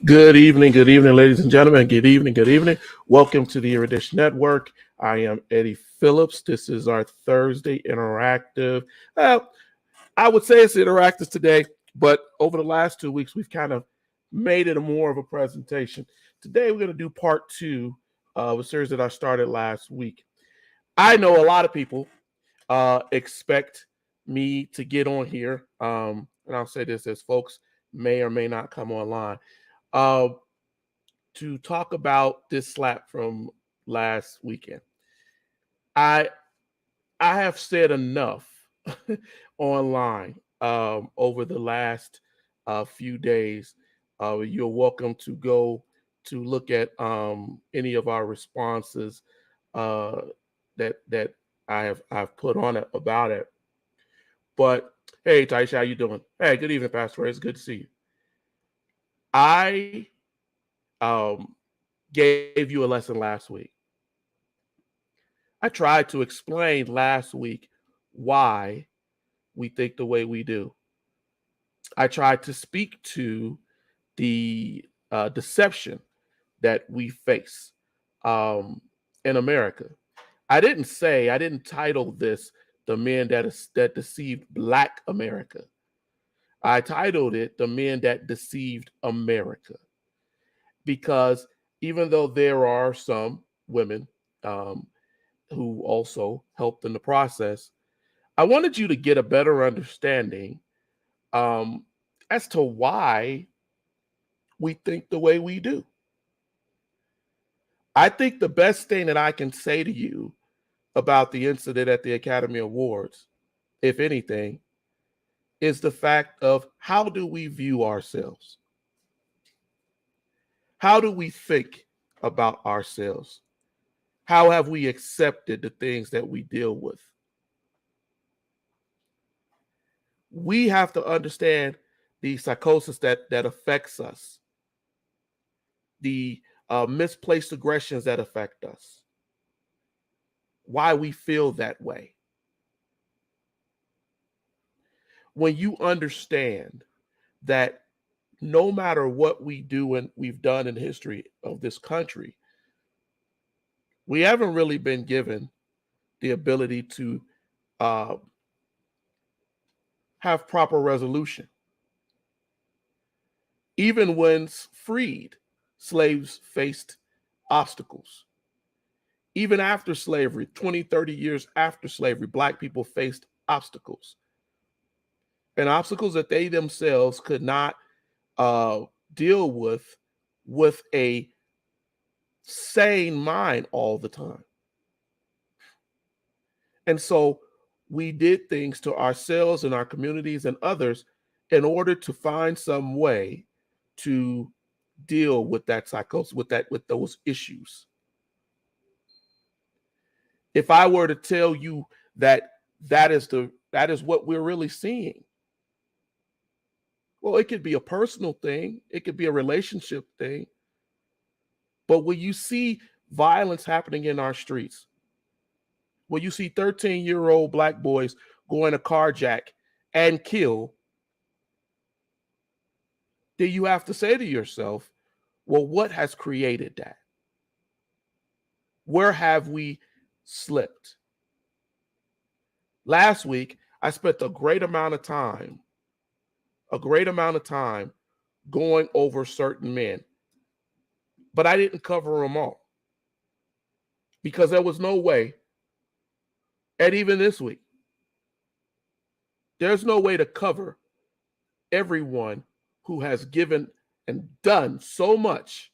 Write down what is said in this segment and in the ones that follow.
Good evening, ladies and gentlemen. Good evening, good evening. Welcome to the Erudition Network. I am Eddie Phillips. This is our Thursday interactive. I would say it's interactive today, but over the last 2 weeks, we've kind of made it more of a presentation. Today, we're going to do part two of a series that I started last week. I know a lot of people expect me to get on here, and I'll say this as folks may or may not come online. Uh, to talk about this slap from last weekend. I I have said enough online over the last few days. You're welcome to go to look at any of our responses uh, that I've put on it about it. But hey, Taisha, how you doing? Hey, good evening, Pastor Ray. It's good to see you. I um, gave you a lesson last week. I tried to explain last week why we think the way we do. I tried to speak to the deception that we face um, in America. I didn't title this "The Men that Deceived Black America." I titled it "The Men That Deceived America," because even though there are some women um, who also helped in the process, I wanted you to get a better understanding um, as to why we think the way we do. I think the best thing that I can say to you about the incident at the Academy Awards, if anything, is the fact of how do we view ourselves? How do we think about ourselves? How have we accepted the things that we deal with? We have to understand the psychosis that affects us, the misplaced aggressions that affect us, why we feel that way. When you understand that no matter what we do and we've done in history of this country, we haven't really been given the ability to uh, have proper resolution. Even when freed, slaves faced obstacles. Even after slavery, 20, 30 years after slavery, Black people faced obstacles, and obstacles that they themselves could not uh, deal with a sane mind all the time. And so we did things to ourselves and our communities and others in order to find some way to deal with that psychosis, with those issues. If I were to tell you that that is what we're really seeing, well, it could be a personal thing, it could be a relationship thing, but when you see violence happening in our streets, when you see 13-year-old Black boys going to carjack and kill, then you have to say to yourself, well, what has created that? Where have we slipped? Last week, I spent a great amount of time going over certain men, but I didn't cover them all because there was no way, and even this week, there's no way to cover everyone who has given and done so much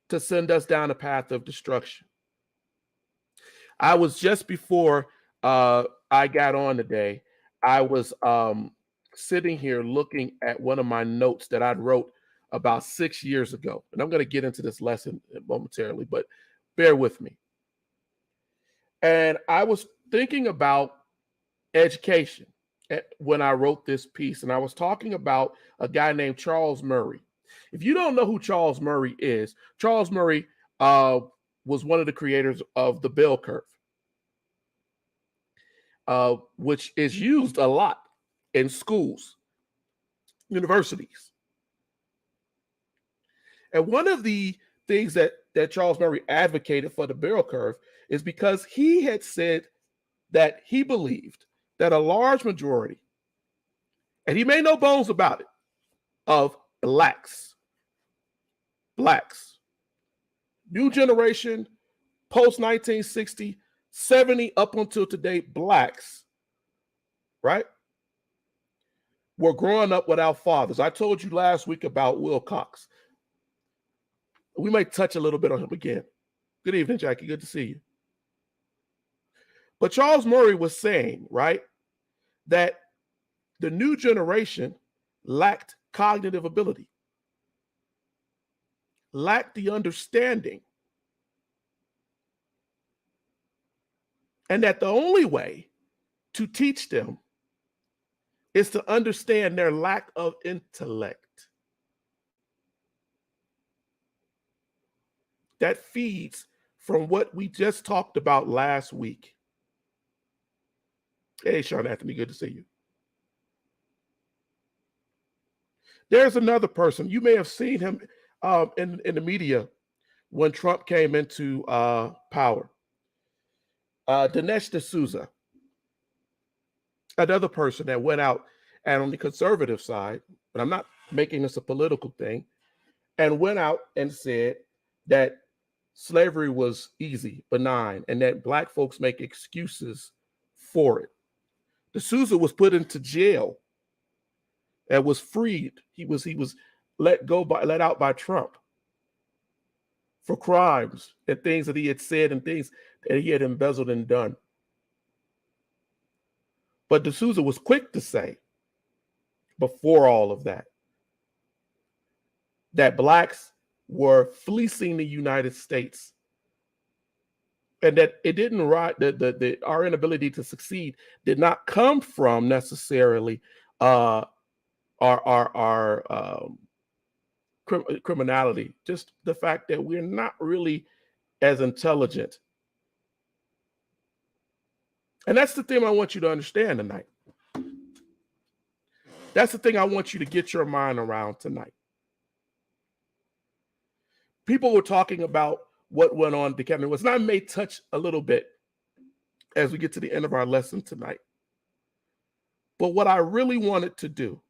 to send us down a path of destruction. I was just before I got on today, I was sitting here looking at one of my notes that I wrote about 6 years ago. And I'm going to get into this lesson momentarily, but bear with me. And I was thinking about education when I wrote this piece. And I was talking about a guy named Charles Murray. If you don't know who Charles Murray is, Charles Murray was one of the creators of the bell curve, which is used a lot in schools, universities. And one of the things that Charles Murray advocated for the bell curve is because he had said that he believed that a large majority, and he made no bones about it, of blacks, new generation, post 1960, 70 up until today, blacks, right, were growing up without fathers. I told you last week about Will Cox. We might touch a little bit on him again. Good evening, Jackie. Good to see you. But Charles Murray was saying, right, that the new generation lacked cognitive ability, lacked the understanding, and that the only way to teach them is to understand their lack of intellect. That feeds from what we just talked about last week. Hey, Sean Anthony, good to see you. There's another person. You may have seen him in the media when Trump came into power. Dinesh D'Souza, another person that went out and on the conservative side, but I'm not making this a political thing, and went out and said that slavery was easy, benign, and that black folks make excuses for it. D'Souza was put into jail and was freed. He was let out by Trump for crimes and things that he had said and things that he had embezzled and done. But D'Souza was quick to say, before all of that, that blacks were fleecing the United States, and that it didn't our inability to succeed did not come from necessarily our criminality, just the fact that we're not really as intelligent. And that's the thing I want you to understand tonight. That's the thing I want you to get your mind around tonight. People were talking about what went on to Kevin Woods, and I may touch a little bit as we get to the end of our lesson tonight. But what I really wanted to do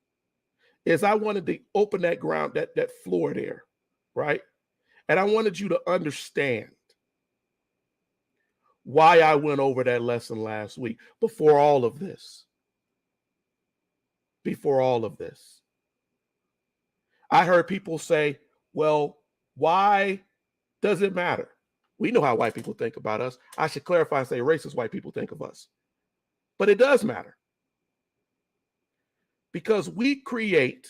is I wanted to open that ground, that floor there, right? And I wanted you to understand why I went over that lesson last week before all of this. I heard people say, well, why does it matter? We know how white people think about us. I should clarify and say racist white people think of us. But it does matter. Because we create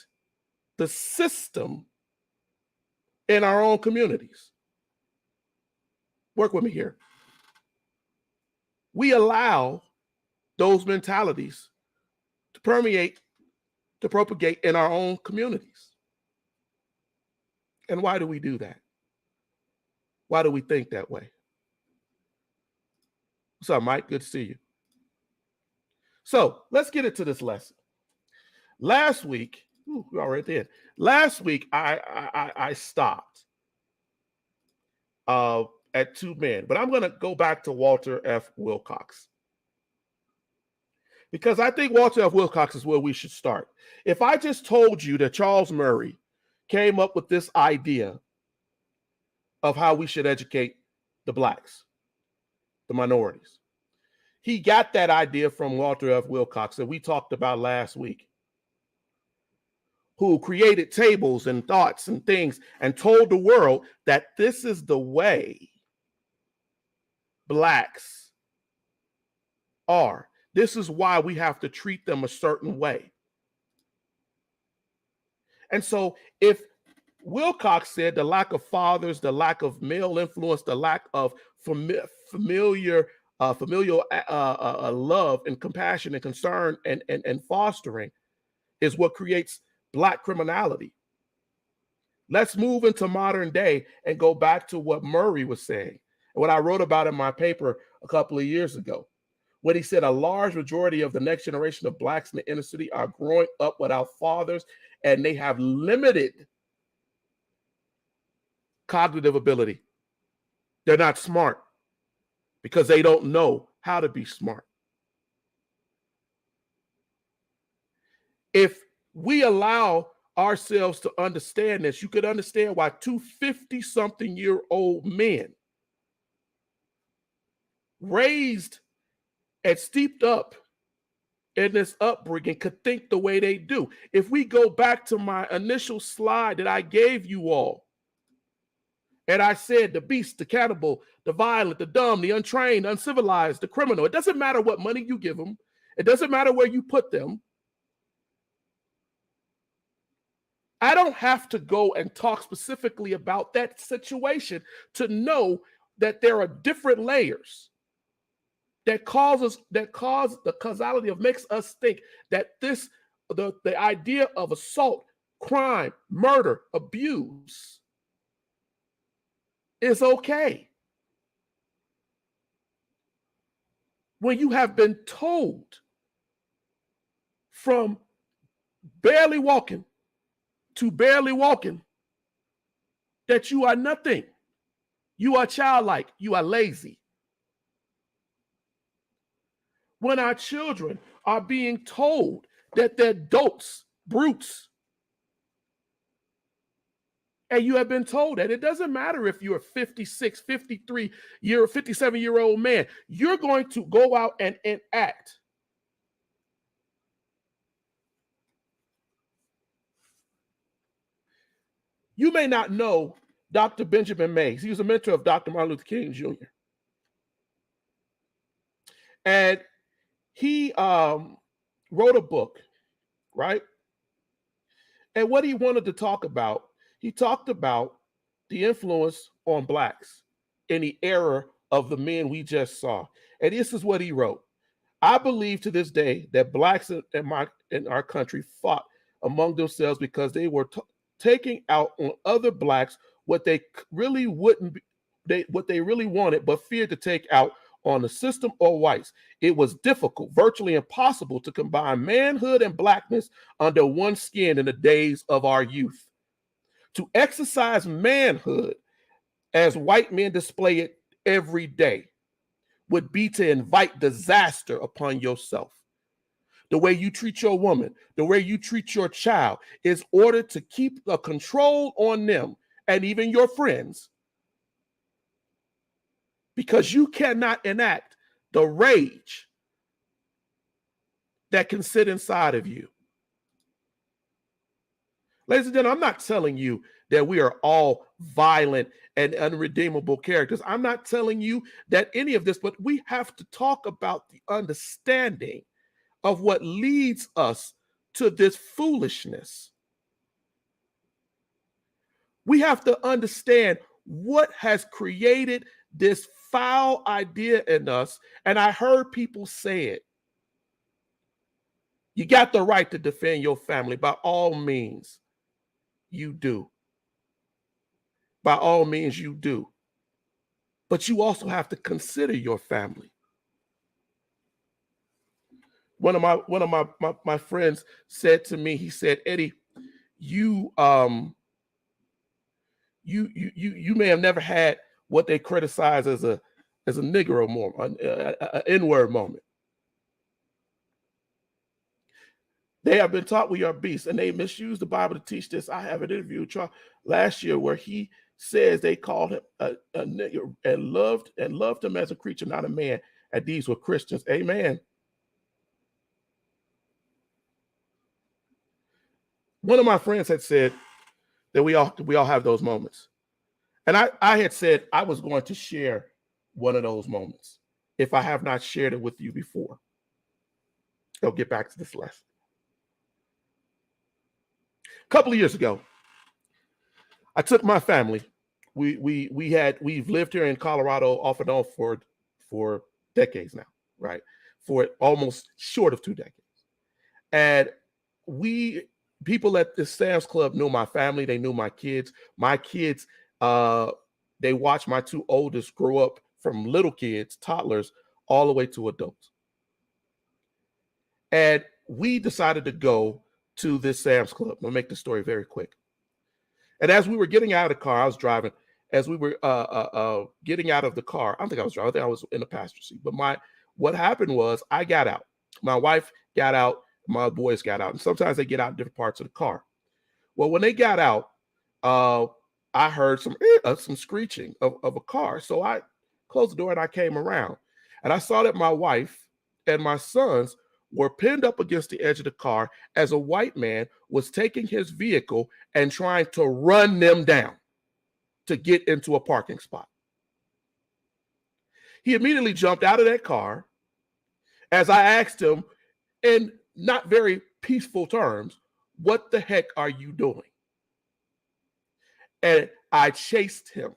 the system in our own communities. Work with me here. We allow those mentalities to permeate, to propagate in our own communities. And why do we do that? Why do we think that way? What's up, Mike? Good to see you. So let's get into this lesson. Last week, we're already there. Last week, I stopped at two men, but I'm going to go back to Walter F. Wilcox, because I think Walter F. Wilcox is where we should start. If I just told you that Charles Murray came up with this idea of how we should educate the blacks, the minorities, he got that idea from Walter F. Wilcox that we talked about last week, who created tables and thoughts and things and told the world that this is the way blacks are. This is why we have to treat them a certain way. And so if Wilcox said the lack of fathers, the lack of male influence, the lack of familial love and compassion and concern and fostering is what creates black criminality. Let's move into modern day and go back to what Murray was saying, and what I wrote about in my paper a couple of years ago, when he said a large majority of the next generation of blacks in the inner city are growing up without fathers, and they have limited cognitive ability. They're not smart because they don't know how to be smart. If we allow ourselves to understand this, you could understand why two 50-something-year-old men raised and steeped up in this upbringing could think the way they do. If we go back to my initial slide that I gave you all, and I said the beast, the cannibal, the violent, the dumb, the untrained, uncivilized, the criminal. It doesn't matter what money you give them. It doesn't matter where you put them. I don't have to go and talk specifically about that situation to know that there are different layers that cause the causality of makes us think that the idea of assault, crime, murder, abuse is okay. When you have been told from barely walking to barely walking that you are nothing, you are childlike, you are lazy. When our children are being told that they're dolts, brutes, and you have been told that it doesn't matter if you're a 56, 53 year, 57-year-old man, you're going to go out and enact You may not know Dr. Benjamin Mays. He was a mentor of Dr. Martin Luther King Jr. And he wrote a book, right? And what he wanted to talk about, he talked about the influence on Blacks in the era of the men we just saw. And this is what he wrote. I believe to this day that Blacks in our country fought among themselves because they were taking out on other Blacks what they really wouldn't be, what they really wanted, but feared to take out on the system or whites. It was difficult, virtually impossible, to combine manhood and Blackness under one skin in the days of our youth. To exercise manhood as white men display it every day would be to invite disaster upon yourself. The way you treat your woman, the way you treat your child is ordered to keep a control on them and even your friends, because you cannot enact the rage that can sit inside of you. Ladies and gentlemen, I'm not telling you that we are all violent and unredeemable characters. I'm not telling you that any of this, but we have to talk about the understanding of what leads us to this foolishness. We have to understand what has created this foul idea in us. And I heard people say it. You got the right to defend your family. By all means, you do. By all means, you do. But you also have to consider your family. One of my friends said to me, he said, Eddie, you may have never had what they criticize as a Negro moment, an N-word moment. They have been taught we are beasts, and they misuse the Bible to teach this. I have an interview with Charles last year where he says they called him a nigger and loved him as a creature, not a man. And these were Christians. Amen. One of my friends had said that we all have those moments. And I had said I was going to share one of those moments if I have not shared it with you before. I'll get back to this lesson. A couple of years ago, I took my family. We've lived here in Colorado off and on for decades now, right? For almost short of 2 decades. And people at the Sam's Club knew my family. They knew my kids. My kids, they watched my 2 oldest grow up from little kids, toddlers, all the way to adults. And we decided to go to this Sam's Club. I'll make the story very quick. And as we were getting out of the car, I was driving, as we were getting out of the car. I don't think I was driving. I think I was in the passenger seat. But what happened was I got out. My wife got out. My boys got out. And sometimes they get out in different parts of the car. Well, when they got out, I heard some screeching of a car. So I closed the door and I came around. And I saw that my wife and my sons were pinned up against the edge of the car as a white man was taking his vehicle and trying to run them down to get into a parking spot. He immediately jumped out of that car as I asked him in not very peaceful terms, "What the heck are you doing?" And I chased him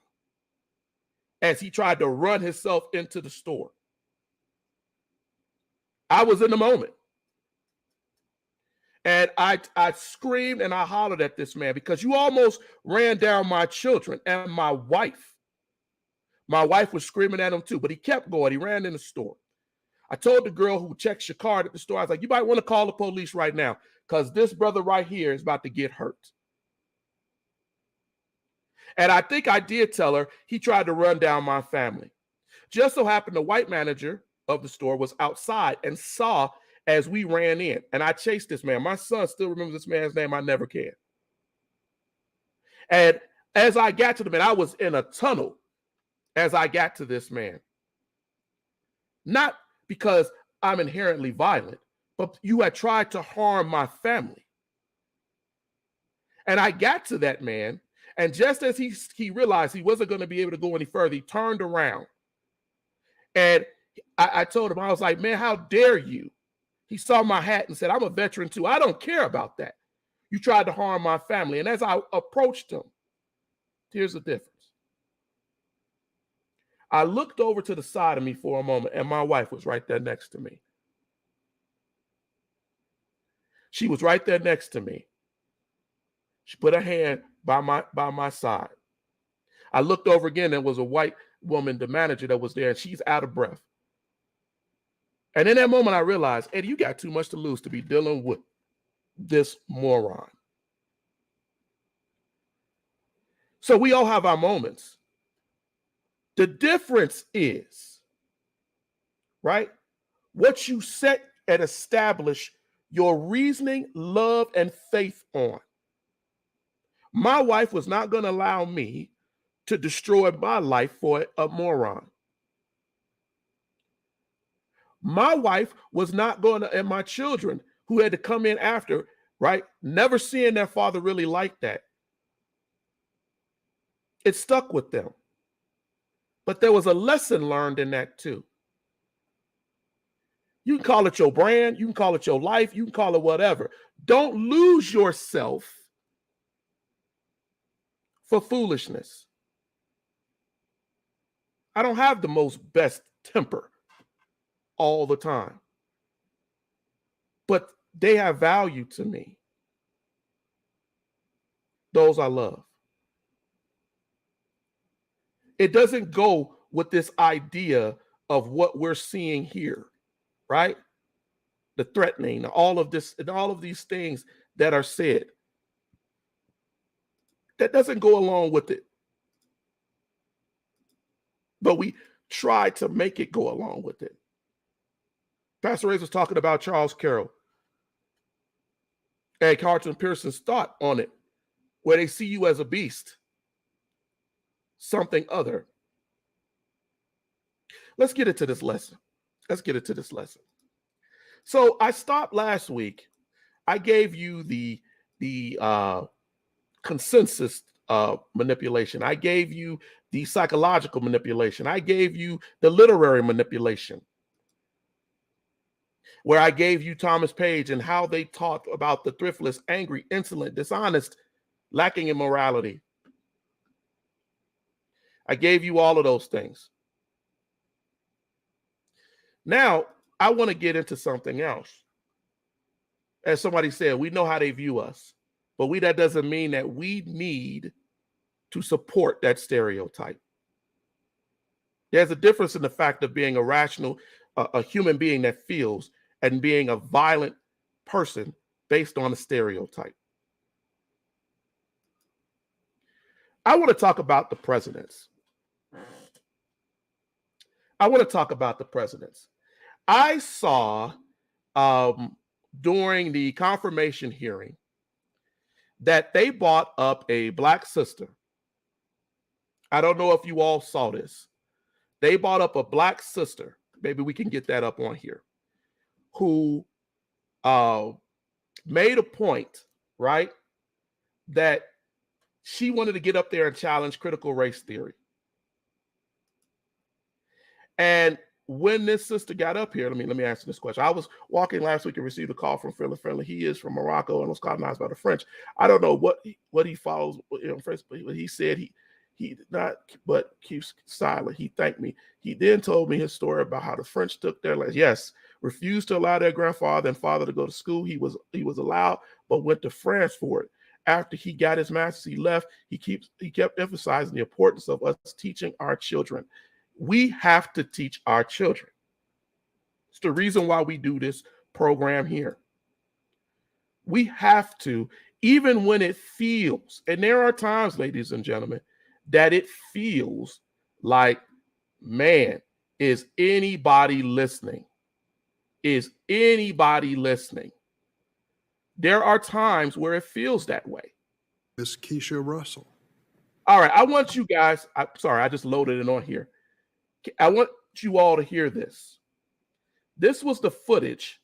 as he tried to run himself into the store. I was in the moment. And I screamed and I hollered at this man, because you almost ran down my children and my wife. My wife was screaming at him too, but he kept going. He ran in the store. I told the girl who checks your card at the store, I was like, you might want to call the police right now, because this brother right here is about to get hurt. And I think I did tell her he tried to run down my family. Just so happened the white manager of the store was outside and saw as we ran in. And I chased this man. My son still remembers this man's name. I never can. And as I got to the man, I was in a tunnel as I got to this man. Not because I'm inherently violent, but you had tried to harm my family. And I got to that man, and just as he realized he wasn't going to be able to go any further, he turned around. And I told him, I was like, man, how dare you? He saw my hat and said, I'm a veteran too. I don't care about that. You tried to harm my family. And as I approached him, here's the difference. I looked over to the side of me for a moment, and my wife was right there next to me. She was right there next to me. She put her hand by my side. I looked over again. There was a white woman, the manager that was there, and she's out of breath. And in that moment, I realized, Eddie, you got too much to lose to be dealing with this moron. So we all have our moments. The difference is, right, what you set and establish your reasoning, love, and faith on. My wife was not going to allow me to destroy my life for a moron. My wife was not going to, and my children who had to come in after, right, never seeing their father really like that. It stuck with them. But there was a lesson learned in that too. You can call it your brand, you can call it your life, you can call it whatever. Don't lose yourself for foolishness. I don't have the most best temper all the time, but they have value to me. Those I love. It doesn't go with this idea of what we're seeing here, right? The threatening, all of this, and all of these things that are said. That doesn't go along with it. But we try to make it go along with it. Pastor Ray's was talking about Charles Carroll and Carlton Pearson's thought on it, where they see you as a beast, something other. Let's get into this lesson. So I stopped last week. I gave you the consensus manipulation. I gave you the psychological manipulation. I gave you the literary manipulation, where I gave you Thomas Paige and how they taught about the thriftless, angry, insolent, dishonest, lacking in morality. I gave you all of those things. Now, I want to get into something else. As somebody said, we know how they view us, but that doesn't mean that we need to support that stereotype. There's a difference in the fact of being a rational, a human being that feels, and being a violent person based on a stereotype. I want to talk about the presidents. I saw during the confirmation hearing that they brought up a black sister. I don't know if you all saw this. They brought up a black sister. Maybe we can get that up on here. Who made a point, right, that she wanted to get up there and challenge critical race theory. And when this sister got up here, let me answer this question. I was walking last week and received a call from Friendly. He is from Morocco and was colonized by the French. I don't know what he follows in Facebook, but he said he did not, but keeps silent. He thanked me. He then told me his story about how the French took their land. Yes, refused to allow their grandfather and father to go to school. He was allowed, but went to France for it. After he got his master's, he left. He kept emphasizing the importance of us teaching our children. We have to teach our children. It's the reason why we do this program here. We have to, even when it feels, and there are times, ladies and gentlemen, that it feels like, man, is anybody listening? Is anybody listening? There are times where it feels that way. Miss Keisha Russell. All right, I want you guys, I just loaded it on here. I want you all to hear this. This was the footage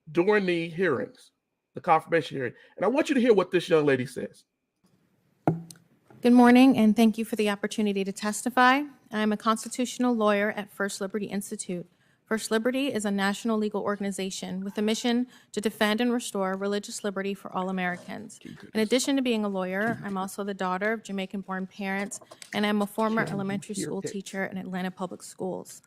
during the hearings, the confirmation hearing. And I want you to hear what this young lady says. Good morning, and thank you for the opportunity to testify. I'm a constitutional lawyer at First Liberty Institute. First Liberty is a national legal organization with a mission to defend and restore religious liberty for all Americans. In addition to being a lawyer, I'm also the daughter of Jamaican-born parents, and I'm a former elementary school teacher in Atlanta Public Schools.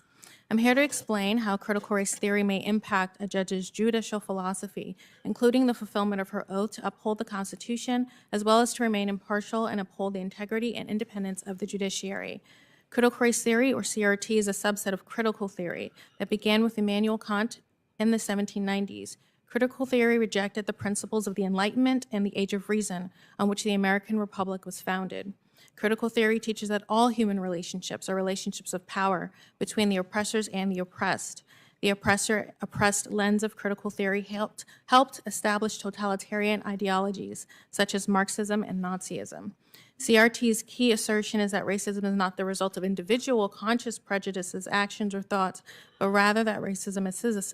I'm here to explain how critical race theory may impact a judge's judicial philosophy, including the fulfillment of her oath to uphold the Constitution, as well as to remain impartial and uphold the integrity and independence of the judiciary. Critical race theory, or CRT, is a subset of critical theory that began with Immanuel Kant in the 1790s. Critical theory rejected the principles of the Enlightenment and the Age of Reason on which the American Republic was founded. Critical theory teaches that all human relationships are relationships of power between the oppressors and the oppressed. The oppressor-oppressed lens of critical theory helped establish totalitarian ideologies such as Marxism and Nazism. CRT's key assertion is that racism is not the result of individual conscious prejudices, actions, or thoughts, but rather that racism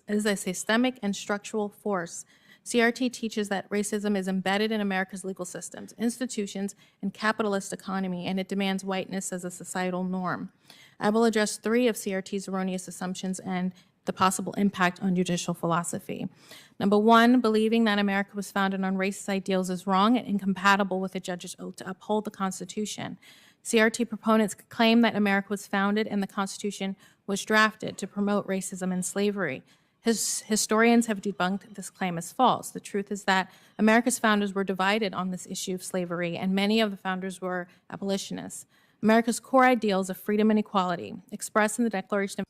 is a systemic and structural force. CRT teaches that racism is embedded in America's legal systems, institutions, and capitalist economy, and it demands whiteness as a societal norm. I will address 3 of CRT's erroneous assumptions and the possible impact on judicial philosophy. Number 1, believing that America was founded on racist ideals is wrong and incompatible with a judge's oath to uphold the Constitution. CRT proponents claim that America was founded and the Constitution was drafted to promote racism and slavery. Historians have debunked this claim as false. The truth is that America's founders were divided on this issue of slavery, and many of the founders were abolitionists. America's core ideals of freedom and equality, expressed in the Declaration of...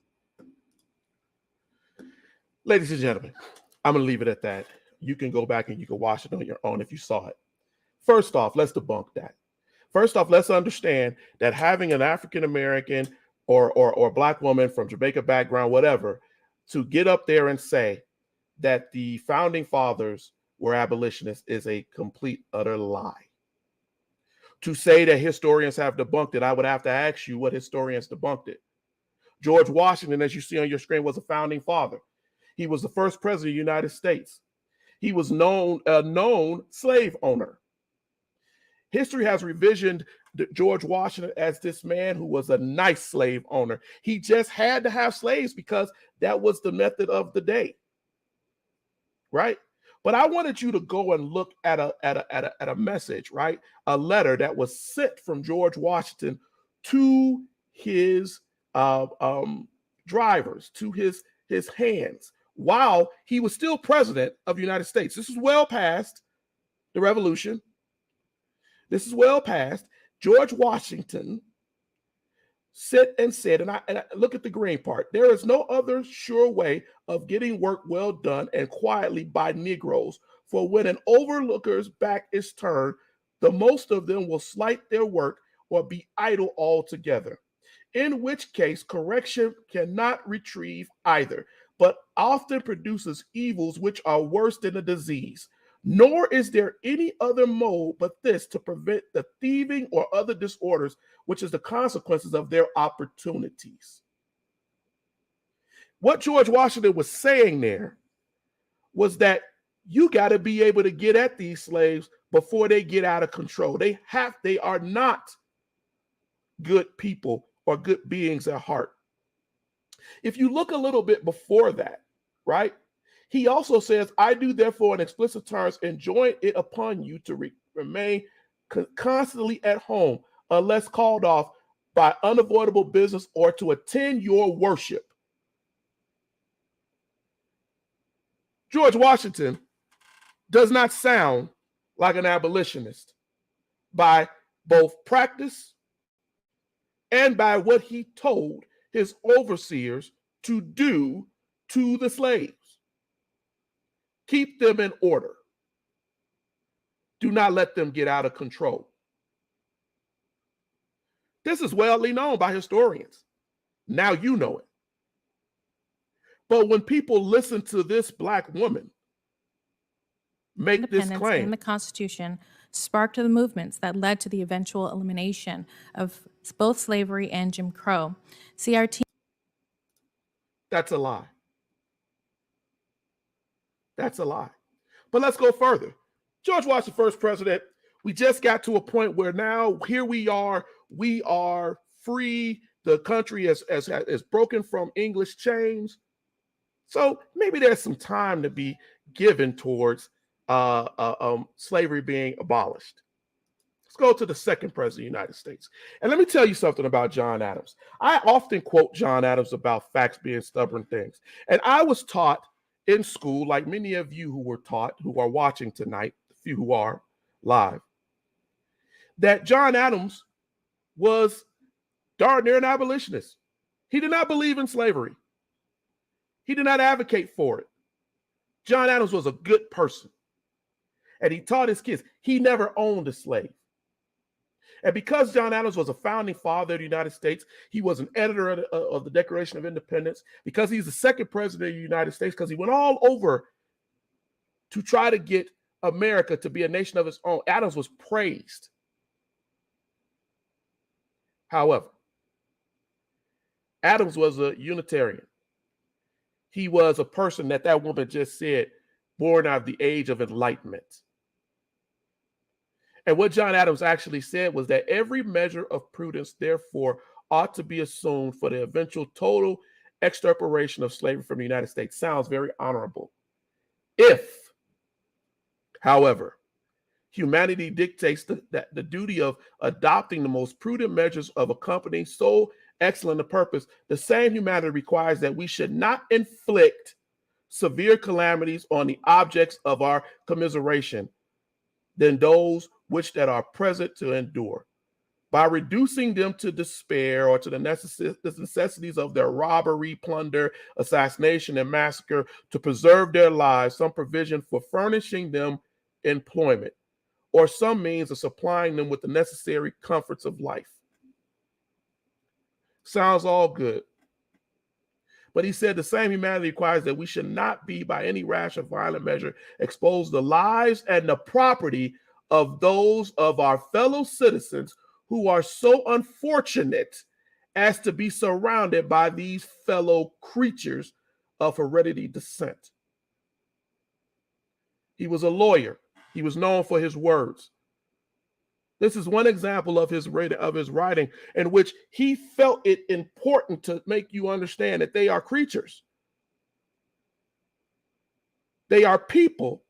Ladies and gentlemen, I'm going to leave it at that. You can go back and you can watch it on your own if you saw it. First off, let's debunk that. First off, let's understand that having an African-American or Black woman from Jamaica background, whatever, to get up there and say that the founding fathers were abolitionists is a complete, utter lie. To say that historians have debunked it, I would have to ask you what historians debunked it. George Washington, as you see on your screen, was a founding father. He was the first president of the United States. He was a known slave owner. History has revisioned George Washington as this man who was a nice slave owner. He just had to have slaves because that was the method of the day, right? But I wanted you to go and look at a message, right? A letter that was sent from George Washington to his drivers, to his hands, while he was still president of the United States. This is well past the Revolution. This is well past. George Washington sit and said, and I look at the green part, there is no other sure way of getting work well done and quietly by Negroes, for when an overlooker's back is turned, the most of them will slight their work or be idle altogether, in which case correction cannot retrieve either, but often produces evils which are worse than a disease. Nor is there any other mode but this to prevent the thieving or other disorders, which is the consequences of their opportunities. What George Washington was saying there was that you got to be able to get at these slaves before they get out of control. They are not good people or good beings at heart. If you look a little bit before that, right? He also says, I do therefore in explicit terms enjoin it upon you to remain constantly at home unless called off by unavoidable business or to attend your worship. George Washington does not sound like an abolitionist by both practice and by what he told his overseers to do to the slaves. Keep them in order. Do not let them get out of control. This is widely known by historians. Now you know it. But when people listen to this Black woman make this claim, in the Constitution sparked the movements that led to the eventual elimination of both slavery and Jim Crow. CRT. That's a lie. That's a lie. But let's go further. George Washington, first president, we just got to a point where now here we are free. The country is broken from English chains. So maybe there's some time to be given towards slavery being abolished. Let's go to the second president of the United States. And let me tell you something about John Adams. I often quote John Adams about facts being stubborn things. And I was taught in school, like many of you who were taught, who are watching tonight, a few who are live, that John Adams was darn near an abolitionist. He did not believe in slavery. He did not advocate for it. John Adams was a good person. And he taught his kids. He never owned a slave. And because John Adams was a founding father of the United States, he was an editor of the Declaration of Independence, because he's the second president of the United States, because he went all over to try to get America to be a nation of its own. Adams was praised. However, Adams was a Unitarian. He was a person that woman just said, born out of the age of enlightenment. And what John Adams actually said was that every measure of prudence, therefore, ought to be assumed for the eventual total extirpation of slavery from the United States. Sounds very honorable. If, however, humanity dictates the duty of adopting the most prudent measures of accompanying so excellent a purpose, the same humanity requires that we should not inflict severe calamities on the objects of our commiseration than those which that are present to endure, by reducing them to despair or to the necessities of their robbery, plunder, assassination, and massacre, to preserve their lives, some provision for furnishing them employment, or some means of supplying them with the necessary comforts of life. Sounds all good. But he said the same humanity requires that we should not be by any rash or violent measure expose the lives and the property of those of our fellow citizens who are so unfortunate as to be surrounded by these fellow creatures of hereditary descent. He was a lawyer. He was known for his words. This is one example of his writing in which he felt it important to make you understand that they are creatures. They are people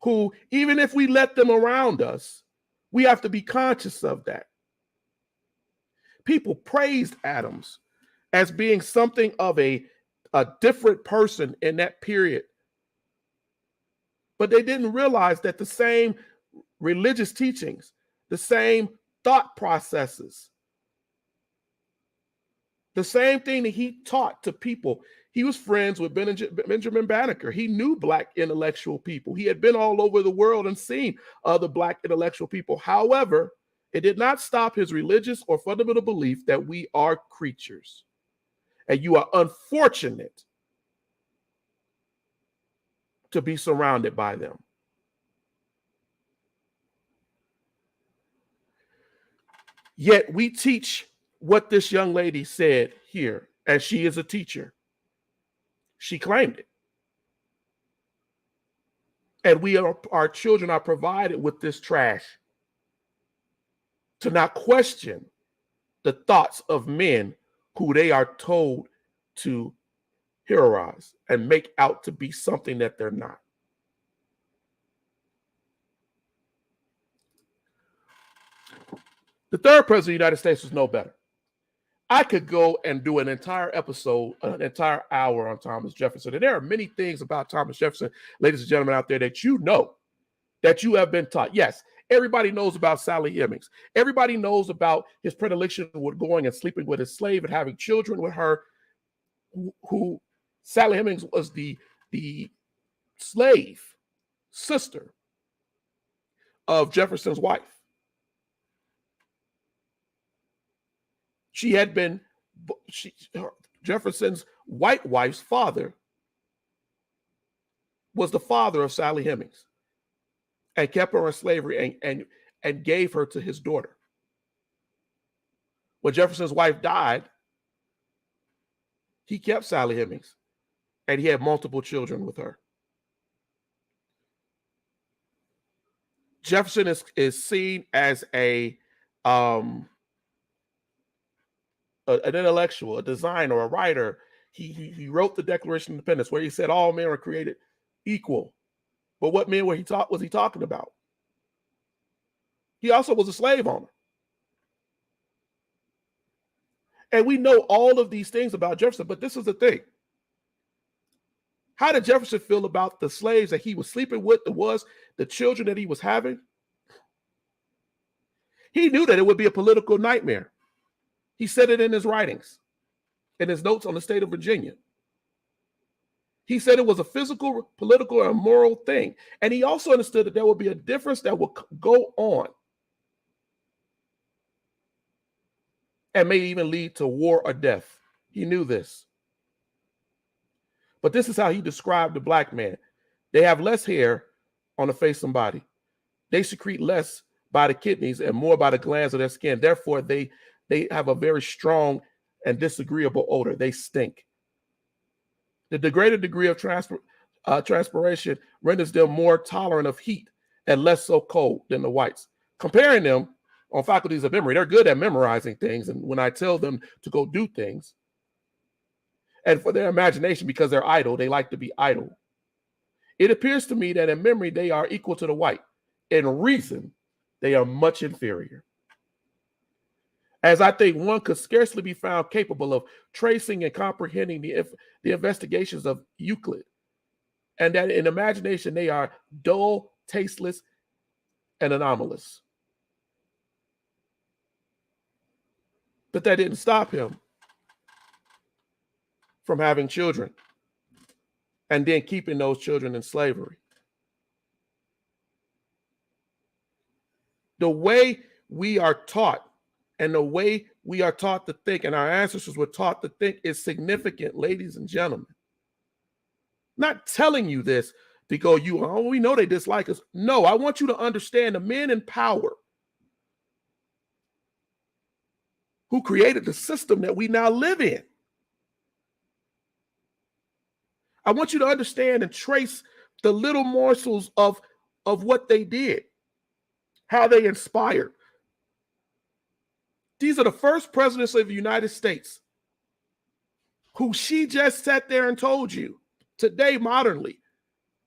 who, even if we let them around us, we have to be conscious of that. People praised Adams as being something of a different person in that period. But they didn't realize that the same religious teachings, the same thought processes, the same thing that he taught to people. He was friends with Benjamin Banneker. He knew Black intellectual people. He had been all over the world and seen other Black intellectual people. However, It did not stop his religious or fundamental belief that we are creatures. And you are unfortunate to be surrounded by them. Yet we teach what this young lady said here, and she is a teacher. She claimed it. And our children are provided with this trash to not question the thoughts of men who they are told to heroize and make out to be something that they're not. The third president of the United States was no better. I could go and do an entire episode, an entire hour on Thomas Jefferson. And there are many things about Thomas Jefferson, ladies and gentlemen out there, that you know, that you have been taught. Yes, everybody knows about Sally Hemings. Everybody knows about his predilection with going and sleeping with his slave and having children with her, who Sally Hemings was the slave sister of Jefferson's wife. She had been Jefferson's white wife's father was the father of Sally Hemings and kept her in slavery and gave her to his daughter. When Jefferson's wife died, he kept Sally Hemings and he had multiple children with her. Jefferson is seen as an intellectual, a designer, a writer. He wrote the Declaration of Independence, where he said all men were created equal. But what men was he talking about? He also was a slave owner. And we know all of these things about Jefferson, but this is the thing. How did Jefferson feel about the slaves that he was sleeping with, the children that he was having? He knew that it would be a political nightmare. He said it in his writings, in his notes on the state of Virginia. He said it was a physical, political, and moral thing. And he also understood that there would be a difference that would go on and may even lead to war or death. He knew this. But this is how he described the black man. They have less hair on the face and body. They secrete less by the kidneys and more by the glands of their skin. Therefore, they have a very strong and disagreeable odor. They stink. The degraded degree of transpiration renders them more tolerant of heat and less so cold than the whites. Comparing them on faculties of memory, they're good at memorizing things. And when I tell them to go do things, and for their imagination, because they're idle, they like to be idle. It appears to me that in memory, they are equal to the white. In reason, they are much inferior. As I think one could scarcely be found capable of tracing and comprehending the investigations of Euclid, and that in imagination they are dull, tasteless, and anomalous. But that didn't stop him from having children and then keeping those children in slavery. The way we are taught and the way we are taught to think, and our ancestors were taught to think, is significant, ladies and gentlemen. Not telling you this to go, we know they dislike us. No, I want you to understand the men in power who created the system that we now live in. I want you to understand and trace the little morsels of what they did, how they inspired. These are the first presidents of the United States who she just sat there and told you today modernly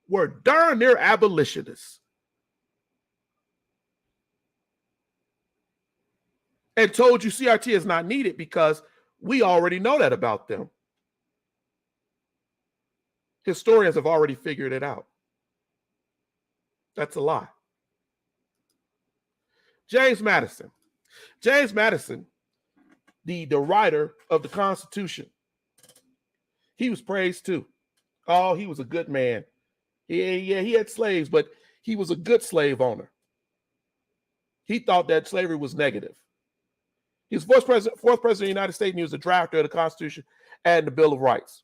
were darn near abolitionists. And told you CRT is not needed because we already know that about them. Historians have already figured it out. That's a lie. James Madison. James Madison, the writer of the Constitution, he was praised too. Oh, he was a good man. Yeah, he had slaves, but he was a good slave owner. He thought that slavery was negative. He was fourth president of the United States, and he was the drafter of the Constitution and the Bill of Rights.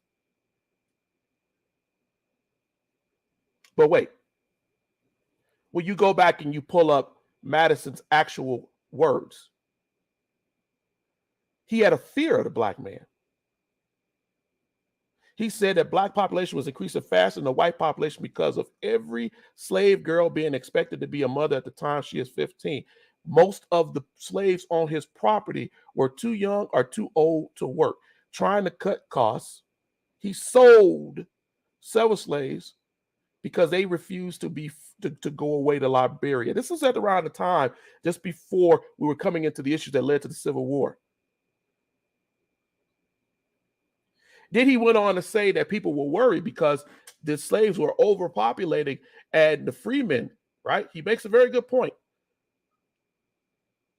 But wait, when you go back and you pull up Madison's actual words, he had a fear of the black man. He said that black population was increasing faster than the white population because of every slave girl being expected to be a mother at the time she is 15. Most of the slaves on his property were too young or too old to work. Trying to cut costs, he sold several slaves because they refused to go away to Liberia. This was at around the time just before we were coming into the issues that led to the Civil War. Then he went on to say that people were worried because the slaves were overpopulating and the freemen, right? He makes a very good point.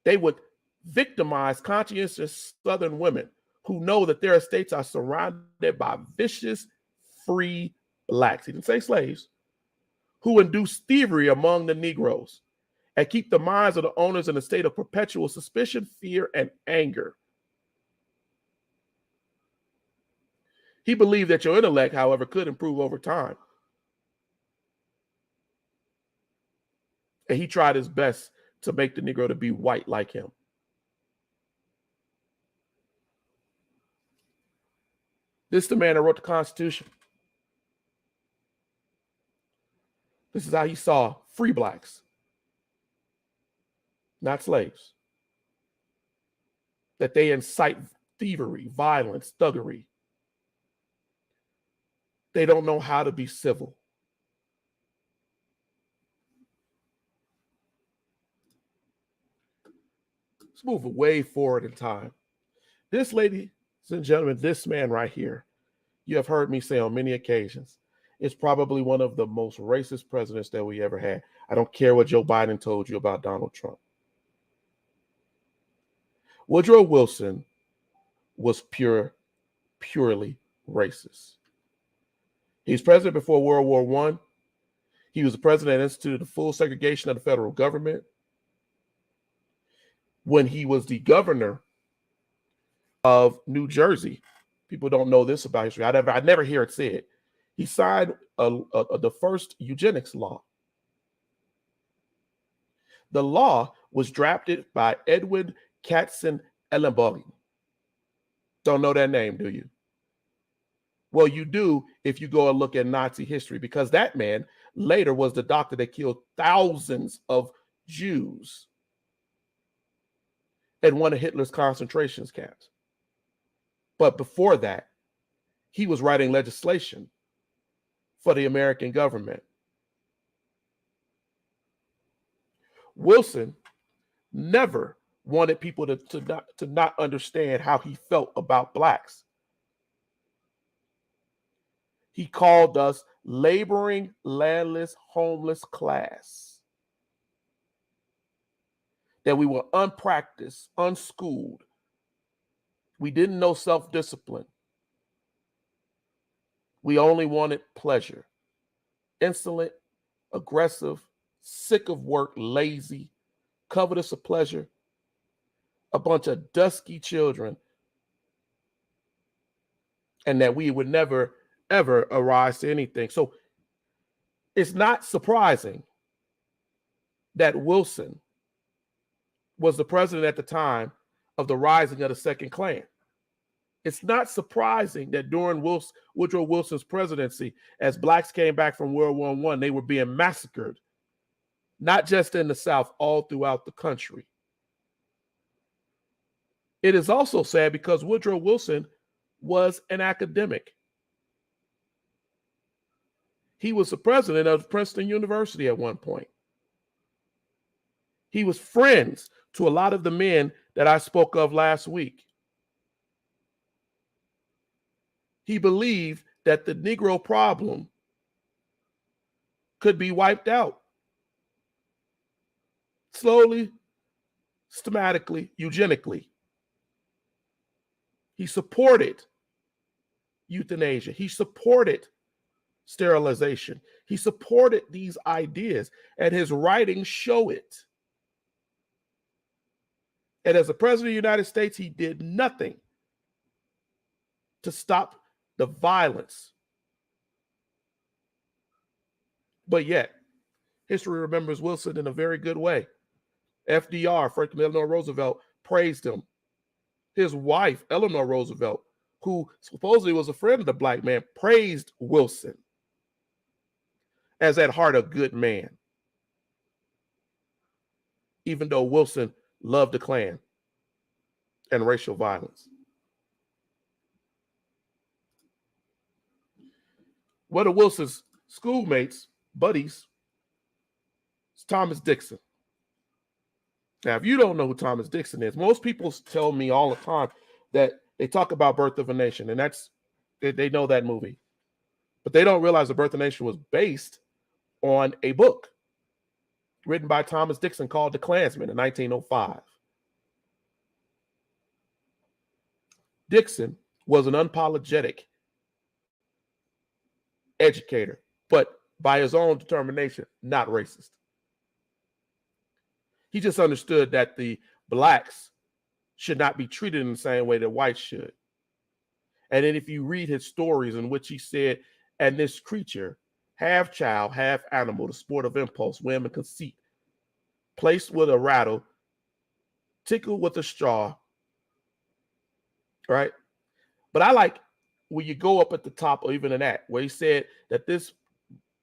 They would victimize conscientious Southern women who know that their estates are surrounded by vicious, free blacks. He didn't say slaves, who induce thievery among the Negroes and keep the minds of the owners in a state of perpetual suspicion, fear, and anger. He believed that your intellect, however, could improve over time. And he tried his best to make the Negro to be white like him. This is the man that wrote the Constitution. This is how he saw free blacks, not slaves. That they incite thievery, violence, thuggery. They don't know how to be civil. Let's move way forward in time. This, ladies and gentlemen, this man right here, you have heard me say on many occasions, is probably one of the most racist presidents that we ever had. I don't care what Joe Biden told you about Donald Trump. Woodrow Wilson was purely racist. He was president before World War I. He was the president that instituted the full segregation of the federal government. When he was the governor of New Jersey, people don't know this about history. I never hear it said. He signed the first eugenics law. The law was drafted by Edwin Katzenelnbogen. Don't know that name, do you? Well, you do if you go and look at Nazi history, because that man later was the doctor that killed thousands of Jews in one of Hitler's concentration camps. But before that, he was writing legislation for the American government. Wilson never wanted people to not understand how he felt about blacks. He called us laboring, landless, homeless class. That we were unpracticed, unschooled. We didn't know self-discipline. We only wanted pleasure. Insolent, aggressive, sick of work, lazy, covetous of pleasure. A bunch of dusky children. And that we would never ever arise to anything. So it's not surprising that Wilson was the president at the time of the rising of the Second Klan. It's not surprising that during Woodrow Wilson's presidency, as blacks came back from World War I, they were being massacred, not just in the South, all throughout the country. It is also sad because Woodrow Wilson was an academic. He was the president of Princeton University at one point. He was friends to a lot of the men that I spoke of last week. He believed that the Negro problem could be wiped out. Slowly, systematically, eugenically. He supported euthanasia. He supported sterilization. He supported these ideas, and his writings show it. And as the president of the United States, he did nothing to stop the violence. But yet, history remembers Wilson in a very good way. FDR, Franklin Delano Roosevelt, praised him. His wife, Eleanor Roosevelt, who supposedly was a friend of the black man, praised Wilson as at heart a good man, even though Wilson loved the Klan and racial violence. One of Wilson's schoolmates, buddies, is Thomas Dixon. Now, if you don't know who Thomas Dixon is, most people tell me all the time that they talk about Birth of a Nation, and they know that movie. But they don't realize the Birth of a Nation was based on a book written by Thomas Dixon called The Klansman in 1905. Dixon was an unapologetic educator, but by his own determination, not racist. He just understood that the blacks should not be treated in the same way that whites should. And then if you read his stories in which he said, and this creature, half child, half animal, the sport of impulse, whim, and conceit, placed with a rattle, tickled with a straw, right? But I like when you go up at the top or even in that, where he said that this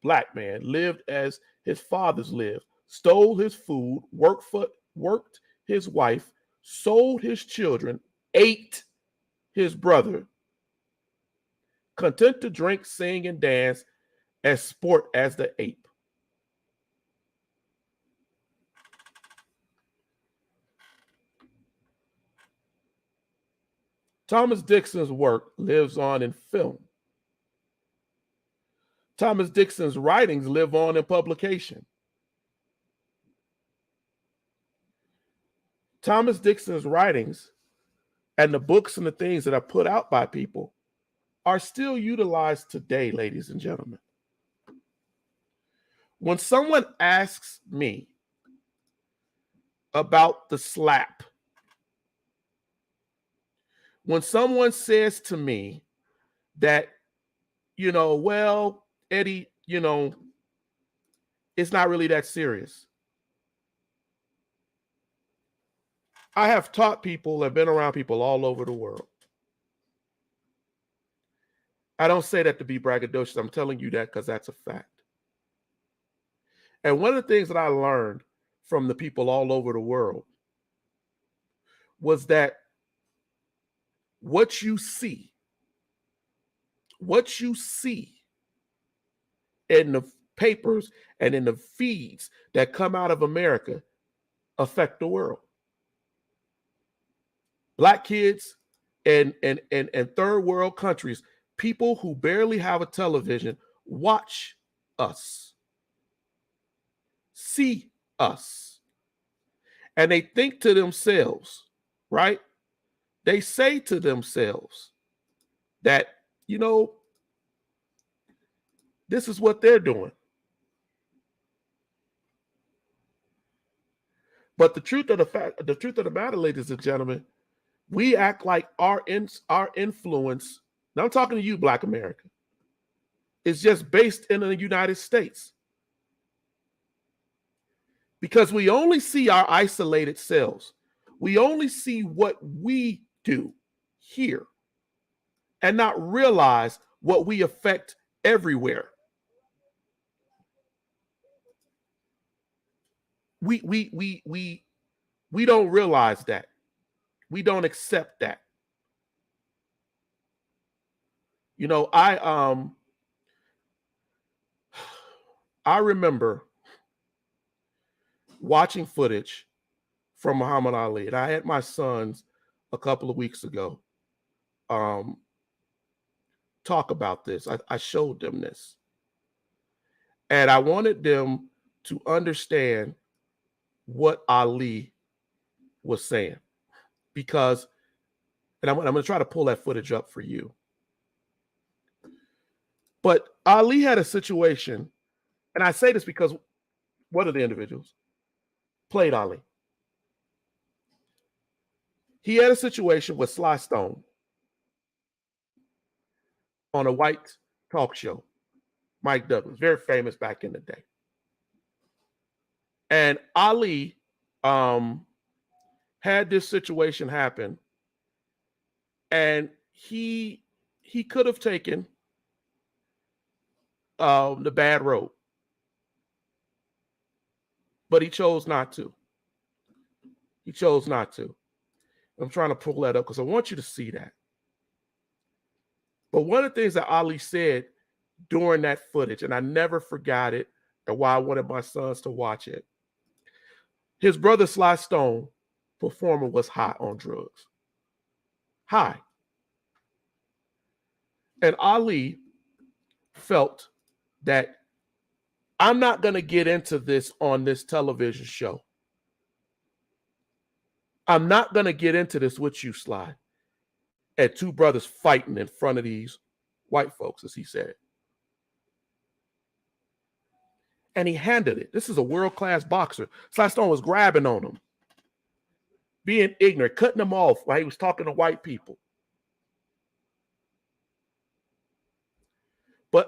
black man lived as his fathers lived, stole his food, worked his wife, sold his children, ate his brother, content to drink, sing, and dance, as sport as the ape. Thomas Dixon's work lives on in film. Thomas Dixon's writings live on in publication. Thomas Dixon's writings and the books and the things that are put out by people are still utilized today, ladies and gentlemen. When someone asks me about the slap, when someone says to me that, well, Eddie, it's not really that serious. I have taught people and been around people all over the world. I don't say that to be braggadocious. I'm telling you that because that's a fact. And one of the things that I learned from the people all over the world was that what you see in the papers and in the feeds that come out of America affect the world. Black kids in third world countries, people who barely have a television, watch us, see us, and they think to themselves, right? They say to themselves that, this is what they're doing. But the truth of the matter, ladies and gentlemen, we act like our influence, now I'm talking to you, Black America, is just based in the United States. Because we only see our isolated selves. We only see what we do here and not realize what we affect everywhere. We don't realize that. We don't accept that. I remember watching footage from Muhammad Ali, and I had my sons a couple of weeks ago talk about this. I showed them this, and I wanted them to understand what Ali was saying, because, and I'm going to try to pull that footage up for you. But Ali had a situation, and I say this because one of the individuals played Ali. He had a situation with Sly Stone on a white talk show. Mike Douglas, very famous back in the day. And Ali had this situation happen, and he could have taken the bad road, but he chose not to. He chose not to. I'm trying to pull that up because I want you to see that. But one of the things that Ali said during that footage, and I never forgot it, and why I wanted my sons to watch it. His brother Sly Stone, performer, was high on drugs. High. And Ali felt that I'm not going to get into this on this television show. I'm not going to get into this with you, Sly. And two brothers fighting in front of these white folks, as he said. And he handled it. This is a world-class boxer. Sly Stone was grabbing on him, being ignorant, cutting him off while he was talking to white people.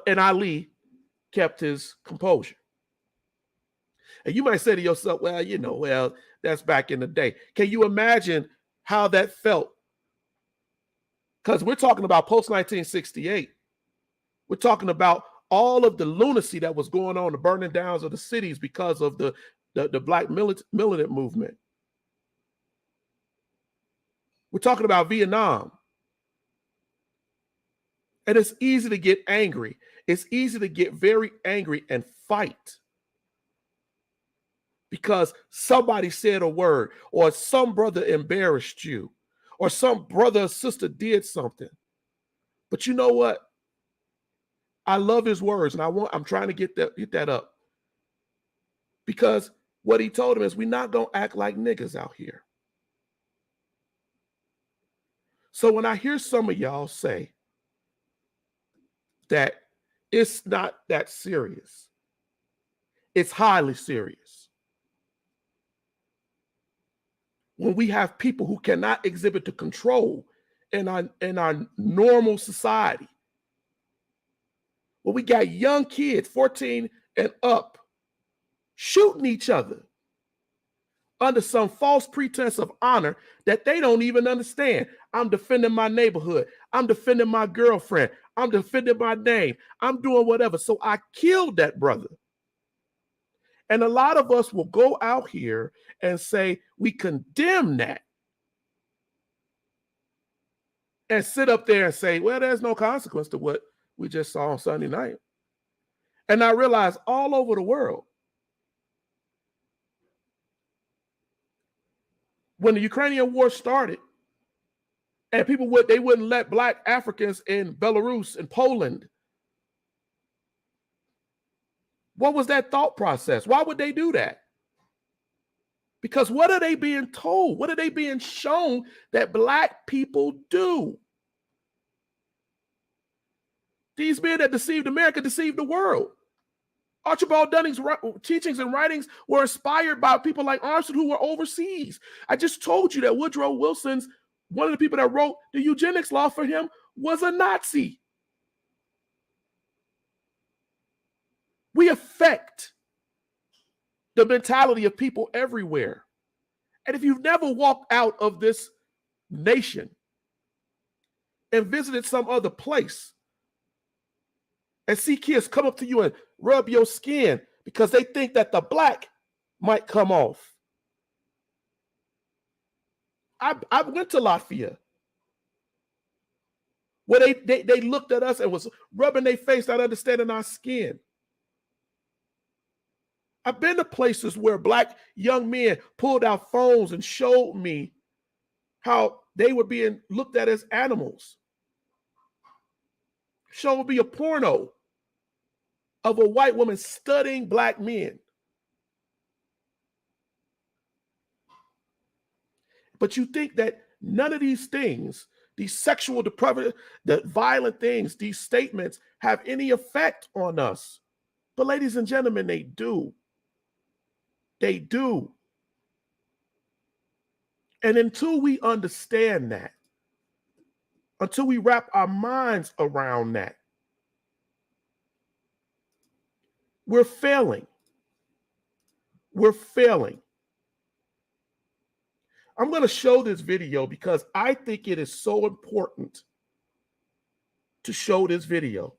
And Ali kept his composure. And you might say to yourself, well, that's back in the day. Can you imagine how that felt? Because we're talking about post-1968. We're talking about all of the lunacy that was going on, the burning downs of the cities because of the black militant movement. We're talking about Vietnam. And it's easy to get angry. It's easy to get very angry and fight because somebody said a word, or some brother embarrassed you, or some brother or sister did something. But you know what? I love his words, and I'm trying to get that up. Because what he told him is, we're not going to act like niggas out here. So when I hear some of y'all say that it's not that serious, it's highly serious. When we have people who cannot exhibit the control in our normal society, when we got young kids, 14 and up, shooting each other under some false pretense of honor that they don't even understand. I'm defending my neighborhood. I'm defending my girlfriend. I'm defending my name. I'm doing whatever. So I killed that brother. And a lot of us will go out here and say we condemn that and sit up there and say, well, there's no consequence to what we just saw on Sunday night. And I realize all over the world, when the Ukrainian war started, and people wouldn't let Black Africans in Belarus and Poland. What was that thought process? Why would they do that? Because what are they being told? What are they being shown that Black people do? These men that deceived America deceived the world. Archibald Dunning's teachings and writings were inspired by people like Armstrong who were overseas. I just told you that Woodrow Wilson's, one of the people that wrote the eugenics law for him, was a Nazi. We affect the mentality of people everywhere. And if you've never walked out of this nation and visited some other place and see kids come up to you and rub your skin because they think that the Black might come off. I went to Latvia where they looked at us and was rubbing their face, not understanding our skin. I've been to places where Black young men pulled out phones and showed me how they were being looked at as animals. Showed me a porno of a white woman studying Black men. But you think that none of these things, these sexual depravity, the violent things, these statements have any effect on us. But ladies and gentlemen, they do. They do. And until we understand that, until we wrap our minds around that, we're failing. We're failing. I'm going to show this video because I think it is so important to show this video.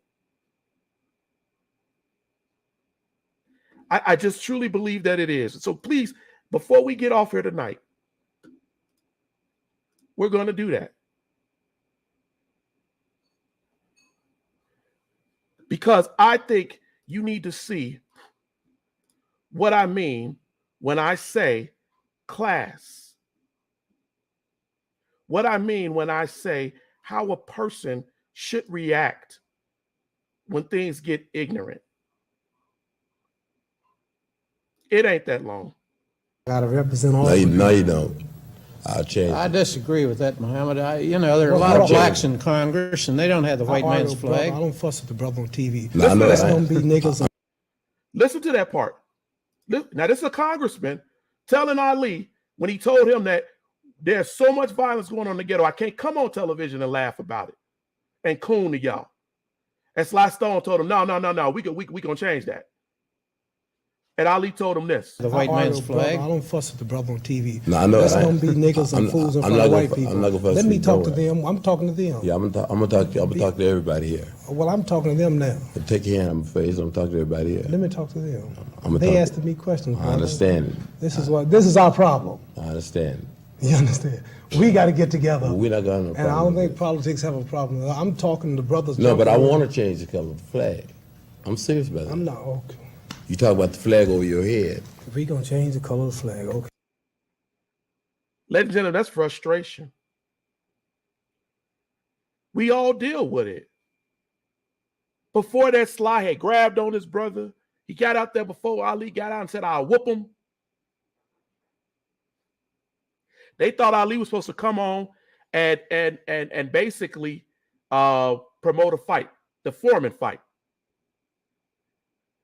I just truly believe that it is. So please, before we get off here tonight, we're going to do that. Because I think you need to see what I mean when I say class. What I mean when I say how a person should react when things get ignorant. It ain't that long. Gotta represent all. No, you don't. I'll change. I disagree with that, Muhammad. There are a lot of blacks in Congress, and they don't have the white man's flag. I don't fuss with the brother on TV. No, I know There's that. gonna be niggas. Listen to that part. Now, this is a congressman telling Ali when he told him that there's so much violence going on in the ghetto, I can't come on television and laugh about it and coon to y'all. And Sly Stone told him, no, we gonna change that. And Ali told him this. The white man's flag. I don't fuss with the brother on TV. No, I know There's that. gonna be niggas and fools in I'm front not of gonna white people. I'm not gonna fuss Let me with talk to nowhere. them. I'm talking to them. Yeah, I'm gonna talk to everybody here. Well, I'm talking to them now. Take your hand on my face. I'm talking to everybody here. Let me talk to them. I'ma They talk- asking me questions. I brother. understand. This is our problem. I understand. You understand? We got to get together. We're not gonna. And I don't think politics have a problem. I'm talking to brothers. No, but I jumping want in. to change the color of the flag. I'm serious about I'm it. not okay. You talk about the flag over your head. If we gonna change the color of the flag, okay. Ladies and gentlemen, that's frustration. We all deal with it. Before that, Sly had grabbed on his brother. He got out there before Ali got out and said, I'll whoop him. They thought Ali was supposed to come on and basically promote a fight, the Foreman fight.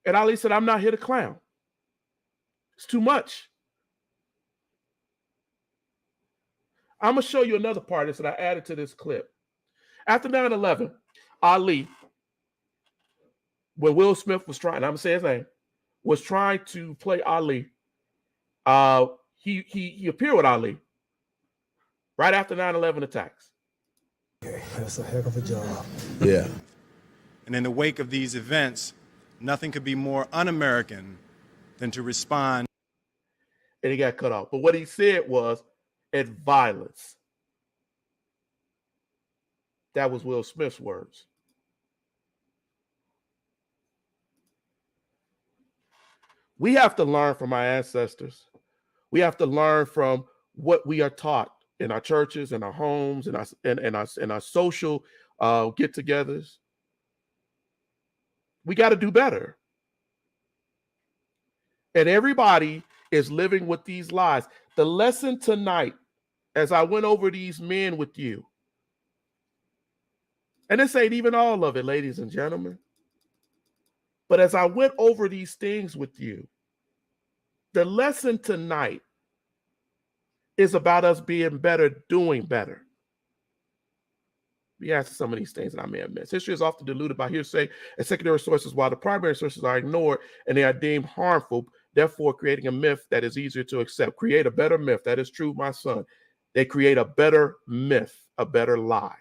And Ali said, I'm not here to clown. It's too much. I'm going to show you another part of this that I added to this clip. After 9/11, Ali, when Will Smith was trying, I'm going to say his name, was trying to play Ali, he appeared with Ali right after 9/11 attacks. Okay, that's a heck of a job. Yeah. And in the wake of these events, nothing could be more un-American than to respond. And he got cut off. But what he said was, "At violence." That was Will Smith's words. We have to learn from our ancestors. We have to learn from what we are taught in our churches, in our homes, in our social get-togethers. We got to do better. And everybody is living with these lies. The lesson tonight, as I went over these men with you, and this ain't even all of it, ladies and gentlemen, but as I went over these things with you, the lesson tonight is about us being better, doing better. We answer some of these things that I may have missed. History is often diluted by hearsay and secondary sources, while the primary sources are ignored and they are deemed harmful, therefore creating a myth that is easier to accept. Create a better myth. That is true, my son. They create a better myth, a better lie.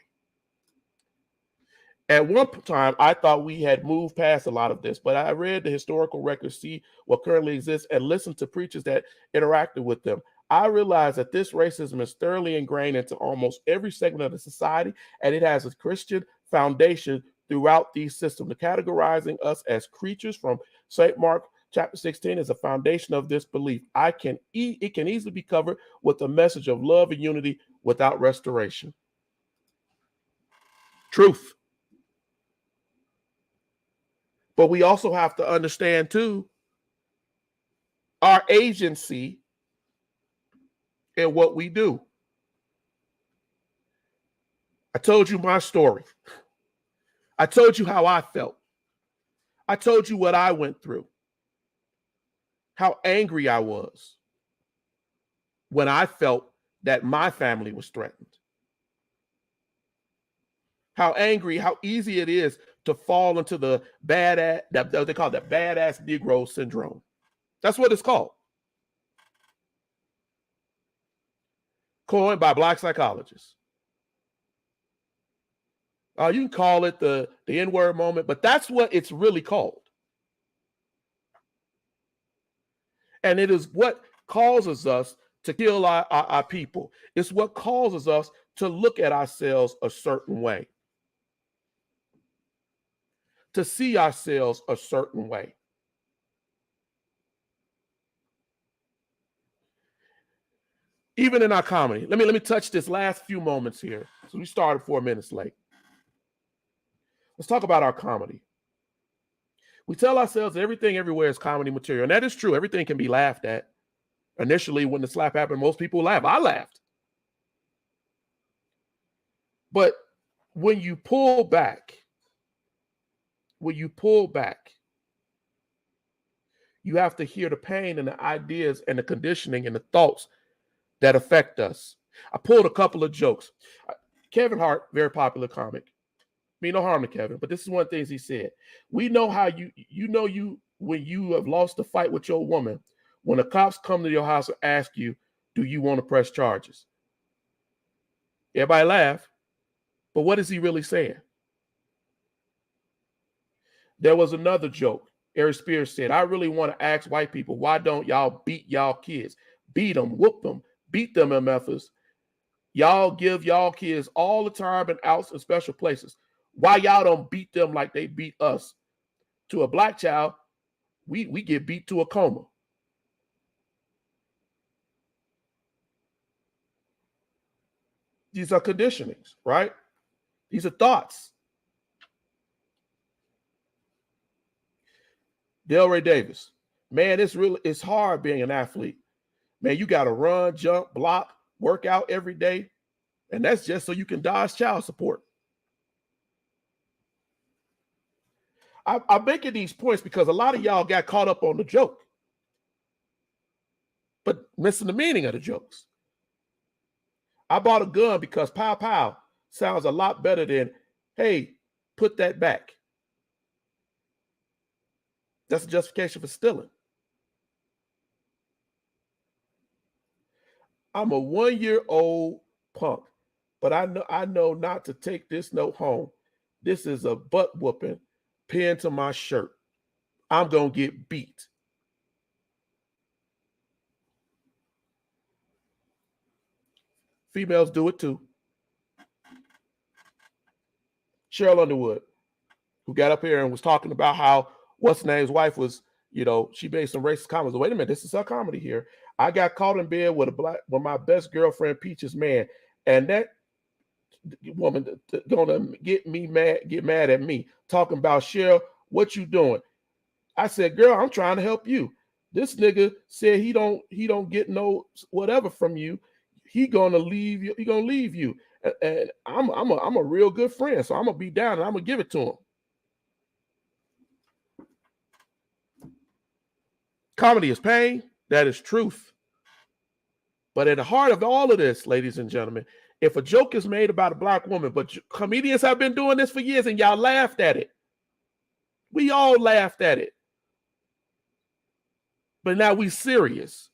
At one time, I thought we had moved past a lot of this, but I read the historical records, see what currently exists, and listened to preachers that interacted with them. I realized that this racism is thoroughly ingrained into almost every segment of the society, and it has a Christian foundation throughout these systems. The categorizing us as creatures from St. Mark chapter 16 is a foundation of this belief. It can easily be covered with a message of love and unity without restoration. Truth. But we also have to understand, too, our agency in what we do. I told you my story. I told you how I felt. I told you what I went through, how angry I was when I felt that my family was threatened. How angry, how easy it is to fall into the badass, they call it the badass Negro syndrome. That's what it's called. Coined by Black psychologists. You can call it the N-word moment, but that's what it's really called. And it is what causes us to kill our people. It's what causes us to look at ourselves a certain way, to see ourselves a certain way. Even in our comedy. Let me touch this last few moments here. So we started 4 minutes late. Let's talk about our comedy. We tell ourselves that everything everywhere is comedy material, and that is true. Everything can be laughed at. Initially, when the slap happened, most people laughed. I laughed. But when you pull back, you have to hear the pain and the ideas and the conditioning and the thoughts that affect us. I pulled a couple of jokes. Kevin Hart, very popular comic. Mean no harm to Kevin, but this is one of the things he said. We know how you when you have lost a fight with your woman, when the cops come to your house and ask you, do you want to press charges? Everybody laugh, but what is he really saying? There was another joke. Eric Spears said, I really want to ask white people, why don't y'all beat y'all kids? Beat them, whoop them, beat them MFers. Y'all give y'all kids all the time and outs in special places. Why y'all don't beat them like they beat us? To a black child, we get beat to a coma. These are conditionings, right? These are thoughts. Delray Davis, man, it's hard being an athlete. Man, you got to run, jump, block, work out every day. And that's just so you can dodge child support. I'm making these points because a lot of y'all got caught up on the joke, but missing the meaning of the jokes. I bought a gun because pow pow sounds a lot better than, hey, put that back. That's a justification for stealing. I'm a 1-year-old punk, but I know not to take this note home. This is a butt whooping pinned to my shirt. I'm going to get beat. Females do it too. Cheryl Underwood, who got up here and was talking about how what's name's wife was, she made some racist comments. Wait a minute, this is her comedy here. I got caught in bed with my best girlfriend, Peach's man, and that woman gonna get mad at me, talking about, Cheryl, what you doing? I said, girl, I'm trying to help you. This nigga said he don't get no whatever from you. He gonna leave you. He gonna leave you. And I'm a real good friend, so I'm gonna be down and I'm gonna give it to him. Comedy is pain. That is truth. But at the heart of all of this, ladies and gentlemen, if a joke is made about a black woman, but comedians have been doing this for years and y'all laughed at it. We all laughed at it. But now we serious.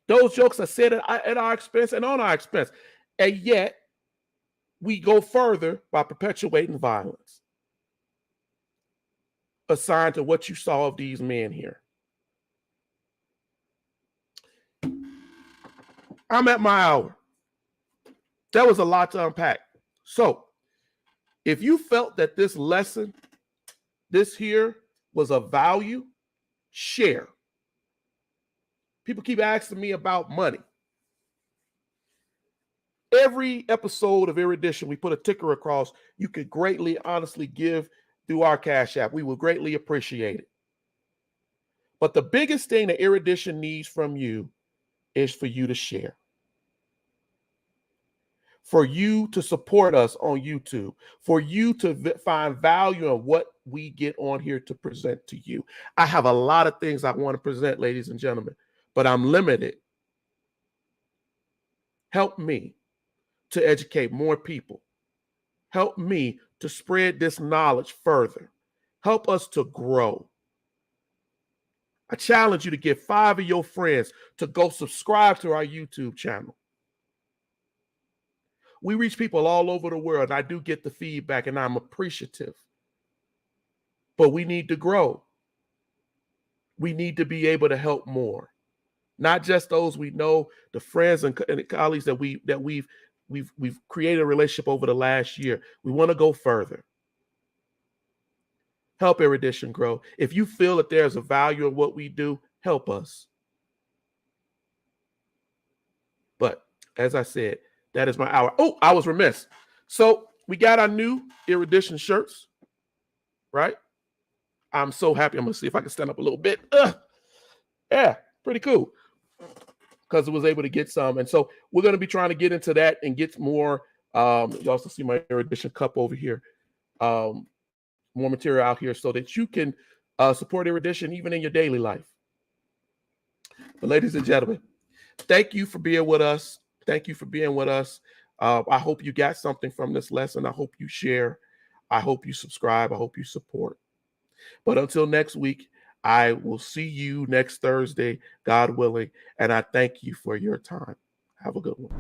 Those jokes are said at our expense and on our expense. And yet, we go further by perpetuating violence. Assigned to what you saw of these men here. I'm at my hour. That was a lot to unpack. So, if you felt that this lesson, this here, was of value, share. People keep asking me about money. Every episode of Erudition, we put a ticker across. You could greatly, honestly give through our Cash App. We will greatly appreciate it. But the biggest thing that Erudition needs from you is for you to share. For you to support us on YouTube, for you to find value in what we get on here to present to you. I have a lot of things I want to present, ladies and gentlemen, but I'm limited Help me to educate more people. Help me to spread this knowledge further. Help us to grow. I challenge you to get 5 of your friends to go subscribe to our YouTube channel. We reach people all over the world. I do get the feedback, and I'm appreciative. But we need to grow. We need to be able to help more. Not just those we know, the friends and colleagues that we've created a relationship over the last year. We want to go further. Help Erudition grow. If you feel that there's a value in what we do, help us. But as I said, that is my hour. Oh, I was remiss. So we got our new Erudition shirts, right? I'm so happy. I'm going to see if I can stand up a little bit. Yeah, pretty cool. Because I was able to get some. And so we're going to be trying to get into that and get more. You also see my Erudition cup over here. More material out here so that you can support Erudition even in your daily life. But ladies and gentlemen, thank you for being with us. Thank you for being with us. I hope you got something from this lesson. I hope you share. I hope you subscribe. I hope you support. But until next week, I will see you next Thursday, God willing. And I thank you for your time. Have a good one.